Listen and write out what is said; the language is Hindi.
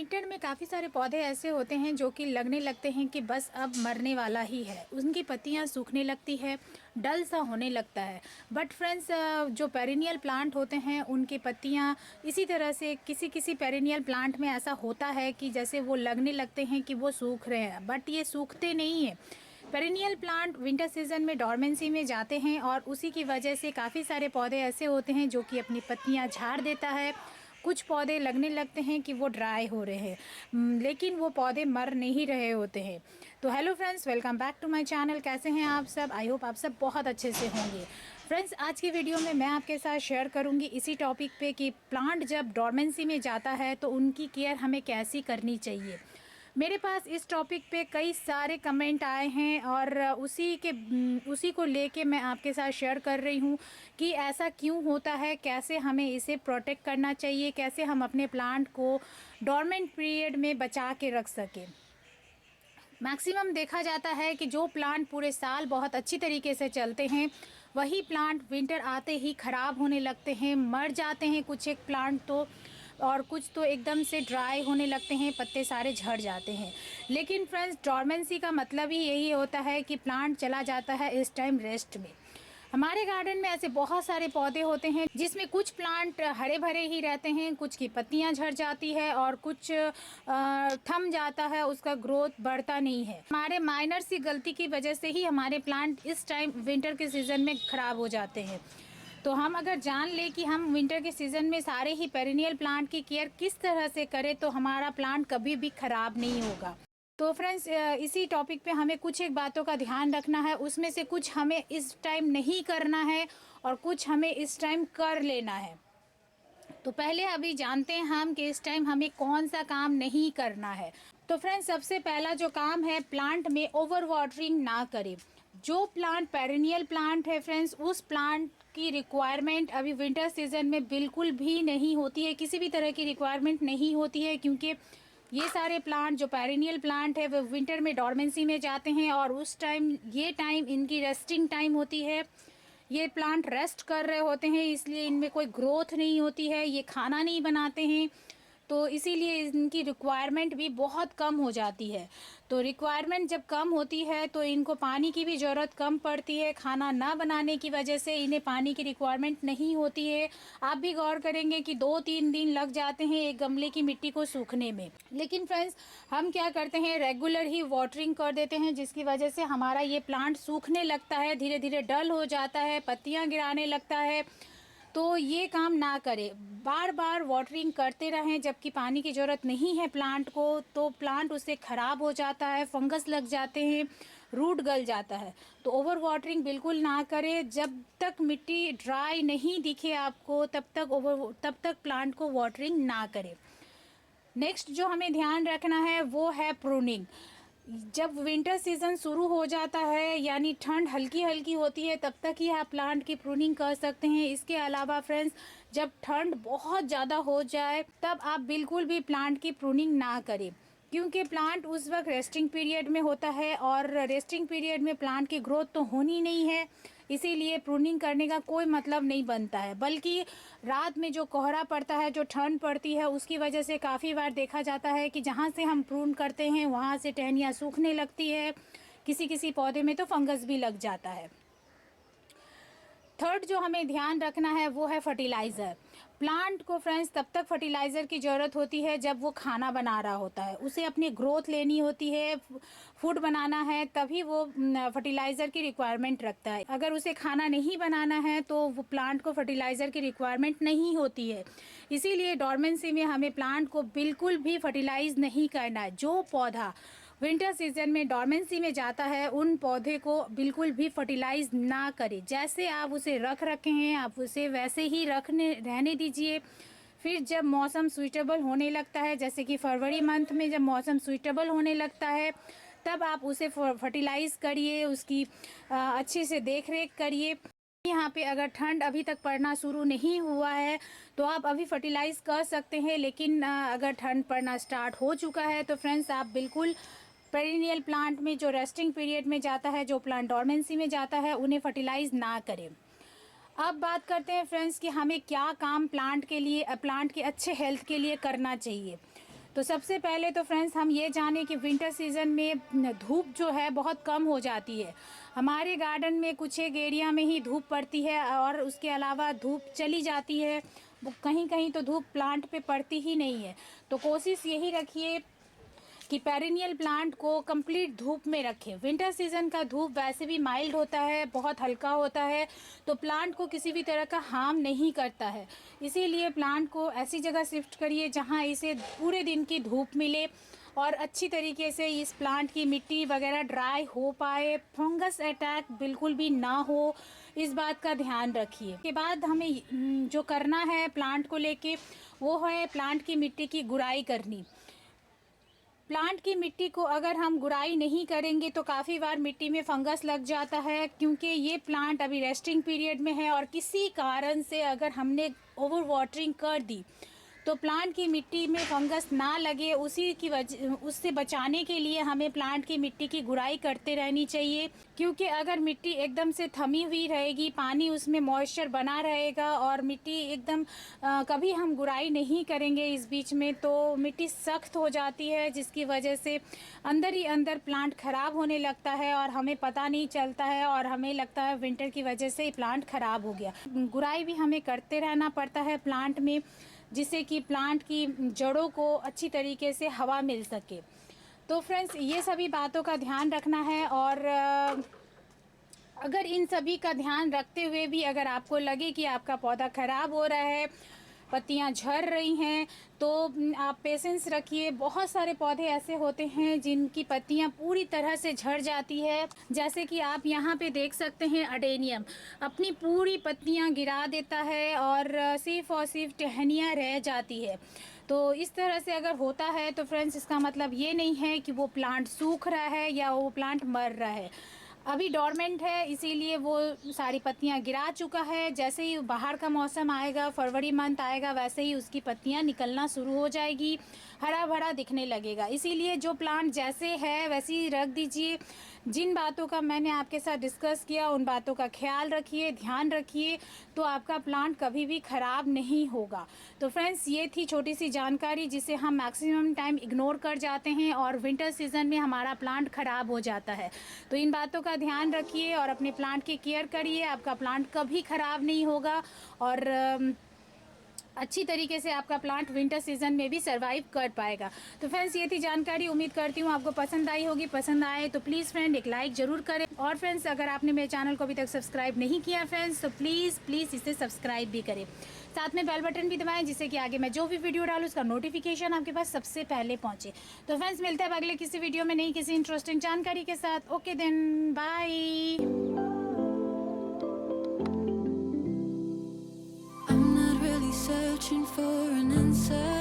विंटर में काफ़ी सारे पौधे ऐसे होते हैं जो कि लगने लगते हैं कि बस अब मरने वाला ही है। उनकी पत्तियां सूखने लगती है, डल सा होने लगता है। बट फ्रेंड्स, जो पेरिनियल प्लांट होते हैं उनकी पत्तियां इसी तरह से किसी किसी पेरिनियल प्लांट में ऐसा होता है कि जैसे वो लगने लगते हैं कि वो सूख रहे हैं, बट ये सूखते नहीं हैं। पेरिनियल प्लांट विंटर सीजन में डॉर्मेंसी में जाते हैं और उसी की वजह से काफ़ी सारे पौधे ऐसे होते हैं जो कि अपनी पत्तियां झाड़ देता है। कुछ पौधे लगने लगते हैं कि वो ड्राई हो रहे हैं, लेकिन वो पौधे मर नहीं रहे होते हैं। तो hello friends, welcome back to my channel. कैसे हैं आप सब? आई होप आप सब बहुत अच्छे से होंगे। फ्रेंड्स, आज की वीडियो में मैं आपके साथ शेयर करूंगी इसी टॉपिक पे कि प्लांट जब डॉर्मेंसी में जाता है तो उनकी केयर हमें कैसी करनी चाहिए। मेरे पास इस टॉपिक पे कई सारे कमेंट आए हैं और उसी को लेके मैं आपके साथ शेयर कर रही हूँ कि ऐसा क्यों होता है, कैसे हमें इसे प्रोटेक्ट करना चाहिए, कैसे हम अपने प्लांट को डोरमेंट पीरियड में बचा के रख सकें। मैक्सिमम देखा जाता है कि जो प्लांट पूरे साल बहुत अच्छी तरीके से चलते हैं वही प्लांट विंटर आते ही ख़राब होने लगते हैं, मर जाते हैं कुछ एक प्लांट तो, और कुछ तो एकदम से ड्राई होने लगते हैं, पत्ते सारे झड़ जाते हैं। लेकिन फ्रेंड्स, डॉर्मेंसी का मतलब ही यही होता है कि प्लांट चला जाता है इस टाइम रेस्ट में। हमारे गार्डन में ऐसे बहुत सारे पौधे होते हैं जिसमें कुछ प्लांट हरे भरे ही रहते हैं, कुछ की पत्तियां झड़ जाती है और कुछ थम जाता है, उसका ग्रोथ बढ़ता नहीं है। हमारे माइनर सी गलती की वजह से ही हमारे प्लांट इस टाइम विंटर के सीज़न में ख़राब हो जाते हैं। तो हम अगर जान लें कि हम विंटर के सीज़न में सारे ही पेरिनियल प्लांट की केयर किस तरह से करें तो हमारा प्लांट कभी भी ख़राब नहीं होगा। तो फ्रेंड्स, इसी टॉपिक पे हमें कुछ एक बातों का ध्यान रखना है। उसमें से कुछ हमें इस टाइम नहीं करना है और कुछ हमें इस टाइम कर लेना है। तो पहले अभी जानते हैं हम कि इस टाइम हमें कौन सा काम नहीं करना है। तो फ्रेंड्स, सबसे पहला जो काम है, प्लांट में ओवर वाटरिंग ना करें। जो प्लांट पेरिनियल प्लांट है फ्रेंड्स, उस प्लांट की रिक्वायरमेंट अभी विंटर सीजन में बिल्कुल भी नहीं होती है, किसी भी तरह की रिक्वायरमेंट नहीं होती है, क्योंकि ये सारे प्लांट जो पेरिनियल प्लांट है वो विंटर में डॉर्मेंसी में जाते हैं और उस टाइम ये टाइम इनकी रेस्टिंग टाइम होती है। ये प्लांट रेस्ट कर रहे होते हैं, इसलिए इनमें कोई ग्रोथ नहीं होती है, ये खाना नहीं बनाते हैं, तो इसीलिए इनकी रिक्वायरमेंट भी बहुत कम हो जाती है। तो रिक्वायरमेंट जब कम होती है तो इनको पानी की भी ज़रूरत कम पड़ती है। खाना ना बनाने की वजह से इन्हें पानी की रिक्वायरमेंट नहीं होती है। आप भी गौर करेंगे कि 2-3 दिन लग जाते हैं एक गमले की मिट्टी को सूखने में। लेकिन फ्रेंड्स, हम क्या करते हैं, रेगुलर ही वाटरिंग कर देते हैं, जिसकी वजह से हमारा ये प्लांट सूखने लगता है, धीरे धीरे डल हो जाता है, पत्तियाँ गिराने लगता है। तो ये काम ना करें, बार बार वाटरिंग करते रहें जबकि पानी की ज़रूरत नहीं है प्लांट को, तो प्लांट उससे ख़राब हो जाता है, फंगस लग जाते हैं, रूट गल जाता है। तो ओवर वाटरिंग बिल्कुल ना करें। जब तक मिट्टी ड्राई नहीं दिखे आपको तब तक प्लांट को वाटरिंग ना करें। नेक्स्ट जो हमें ध्यान रखना है वो है प्रूनिंग। जब विंटर सीज़न शुरू हो जाता है, यानी ठंड हल्की हल्की होती है, तब तक ही आप प्लांट की प्रूनिंग कर सकते हैं। इसके अलावा फ्रेंड्स, जब ठंड बहुत ज़्यादा हो जाए तब आप बिल्कुल भी प्लांट की प्रूनिंग ना करें, क्योंकि प्लांट उस वक्त रेस्टिंग पीरियड में होता है और रेस्टिंग पीरियड में प्लांट की ग्रोथ तो होनी नहीं है, इसीलिए प्रूनिंग करने का कोई मतलब नहीं बनता है। बल्कि रात में जो कोहरा पड़ता है, जो ठंड पड़ती है, उसकी वजह से काफ़ी बार देखा जाता है कि जहाँ से हम प्रून करते हैं वहाँ से टहनियाँ सूखने लगती है, किसी किसी पौधे में तो फंगस भी लग जाता है। थर्ड जो हमें ध्यान रखना है वो है फर्टिलाइज़र। प्लांट को फ्रेंड्स तब तक फर्टिलाइज़र की ज़रूरत होती है जब वो खाना बना रहा होता है, उसे अपनी ग्रोथ लेनी होती है, फूड बनाना है, तभी वो फर्टिलाइज़र की रिक्वायरमेंट रखता है। अगर उसे खाना नहीं बनाना है तो वो प्लांट को फर्टिलाइज़र की रिक्वायरमेंट नहीं होती है। इसीलिए डॉर्मेंसी में हमें प्लांट को बिल्कुल भी फर्टिलाइज़ नहीं करना है। जो पौधा विंटर सीजन में डॉर्मेंसी में जाता है उन पौधे को बिल्कुल भी फर्टिलाइज ना करें। जैसे आप उसे रखे हैं आप उसे वैसे ही रहने दीजिए। फिर जब मौसम सूटेबल होने लगता है, जैसे कि फरवरी मंथ में जब मौसम सूटेबल होने लगता है, तब आप उसे फर्टिलाइज़ करिए, उसकी अच्छे से देख रेख करिए। यहाँ पे अगर ठंड अभी तक पड़ना शुरू नहीं हुआ है तो आप अभी फर्टिलाइज़ कर सकते हैं, लेकिन अगर ठंड पड़ना स्टार्ट हो चुका है तो फ्रेंड्स आप बिल्कुल पेरिनियल प्लांट में जो रेस्टिंग पीरियड में जाता है, जो प्लांट डॉर्मेंसी में जाता है, उन्हें फर्टिलाइज़ ना करें। अब बात करते हैं फ्रेंड्स कि हमें क्या काम प्लांट के लिए, प्लांट के अच्छे हेल्थ के लिए करना चाहिए। तो सबसे पहले तो फ्रेंड्स हम ये जाने कि विंटर सीज़न में धूप जो है बहुत कम हो जाती है। हमारे गार्डन में कुछ एक एरिया में ही धूप पड़ती है और उसके अलावा धूप चली जाती है, कहीं कहीं तो धूप प्लांट पे पड़ती ही नहीं है। तो कोशिश यही रखिए कि पेरिनियल प्लांट को कंप्लीट धूप में रखें। विंटर सीज़न का धूप वैसे भी माइल्ड होता है, बहुत हल्का होता है, तो प्लांट को किसी भी तरह का हार्म नहीं करता है। इसीलिए प्लांट को ऐसी जगह शिफ्ट करिए जहां इसे पूरे दिन की धूप मिले और अच्छी तरीके से इस प्लांट की मिट्टी वगैरह ड्राई हो पाए, फंगस अटैक बिल्कुल भी ना हो, इस बात का ध्यान रखिए। के बाद हमें जो करना है प्लांट को लेके वो है प्लांट की मिट्टी की गुड़ाई करनी। प्लांट की मिट्टी को अगर हम गुड़ाई नहीं करेंगे तो काफ़ी बार मिट्टी में फंगस लग जाता है, क्योंकि ये प्लांट अभी रेस्टिंग पीरियड में है और किसी कारण से अगर हमने ओवर वाटरिंग कर दी तो प्लांट की मिट्टी में फंगस ना लगे, उससे बचाने के लिए हमें प्लांट की मिट्टी की गुड़ाई करते रहनी चाहिए। क्योंकि अगर मिट्टी एकदम से थमी हुई रहेगी, पानी उसमें मॉइस्चर बना रहेगा और मिट्टी एकदम कभी हम गुड़ाई नहीं करेंगे इस बीच में, तो मिट्टी सख्त हो जाती है, जिसकी वजह से अंदर ही अंदर प्लांट ख़राब होने लगता है और हमें पता नहीं चलता है और हमें लगता है विंटर की वजह से प्लांट ख़राब हो गया। गुड़ाई भी हमें करते रहना पड़ता है प्लांट में, जिससे कि प्लांट की जड़ों को अच्छी तरीके से हवा मिल सके। तो फ्रेंड्स ये सभी बातों का ध्यान रखना है और अगर इन सभी का ध्यान रखते हुए भी अगर आपको लगे कि आपका पौधा ख़राब हो रहा है, पत्तियां झड़ रही हैं, तो आप पेशेंस रखिए। बहुत सारे पौधे ऐसे होते हैं जिनकी पत्तियां पूरी तरह से झड़ जाती है, जैसे कि आप यहाँ पे देख सकते हैं अडेनियम अपनी पूरी पत्तियां गिरा देता है और सिर्फ और सिर्फ टहनियाँ रह जाती है। तो इस तरह से अगर होता है तो फ्रेंड्स इसका मतलब ये नहीं है कि वो प्लांट सूख रहा है या वो प्लांट मर रहा है, अभी डोरमेंट है, इसीलिए वो सारी पत्तियां गिरा चुका है। जैसे ही बाहर का मौसम आएगा, फरवरी मंथ आएगा, वैसे ही उसकी पत्तियां निकलना शुरू हो जाएगी, हरा भरा दिखने लगेगा। इसीलिए जो प्लांट जैसे है वैसे ही रख दीजिए। जिन बातों का मैंने आपके साथ डिस्कस किया उन बातों का ख्याल रखिए, ध्यान रखिए, तो आपका प्लांट कभी भी ख़राब नहीं होगा। तो फ्रेंड्स ये थी छोटी सी जानकारी जिसे हम मैक्सिमम टाइम इग्नोर कर जाते हैं और विंटर सीज़न में हमारा प्लांट ख़राब हो जाता है। तो इन बातों का ध्यान रखिए और अपने प्लांट की केयर करिए, आपका प्लांट कभी ख़राब नहीं होगा और अच्छी तरीके से आपका प्लांट विंटर सीजन में भी सरवाइव कर पाएगा। तो फ्रेंड्स ये थी जानकारी, उम्मीद करती हूँ आपको पसंद आई होगी। पसंद आए तो प्लीज़ फ्रेंड एक लाइक ज़रूर करें और फ्रेंड्स अगर आपने मेरे चैनल को अभी तक सब्सक्राइब नहीं किया फ्रेंड्स तो प्लीज़ इसे सब्सक्राइब भी करें, साथ में बेल बटन भी दबाएं जिससे कि आगे मैं जो भी वीडियो डालूँ उसका नोटिफिकेशन आपके पास सबसे पहले पहुँचे। तो फ्रेंड्स मिलते हैं अगले किसी वीडियो में नई किसी इंटरेस्टिंग जानकारी के साथ। Okay then bye. Searching for an answer.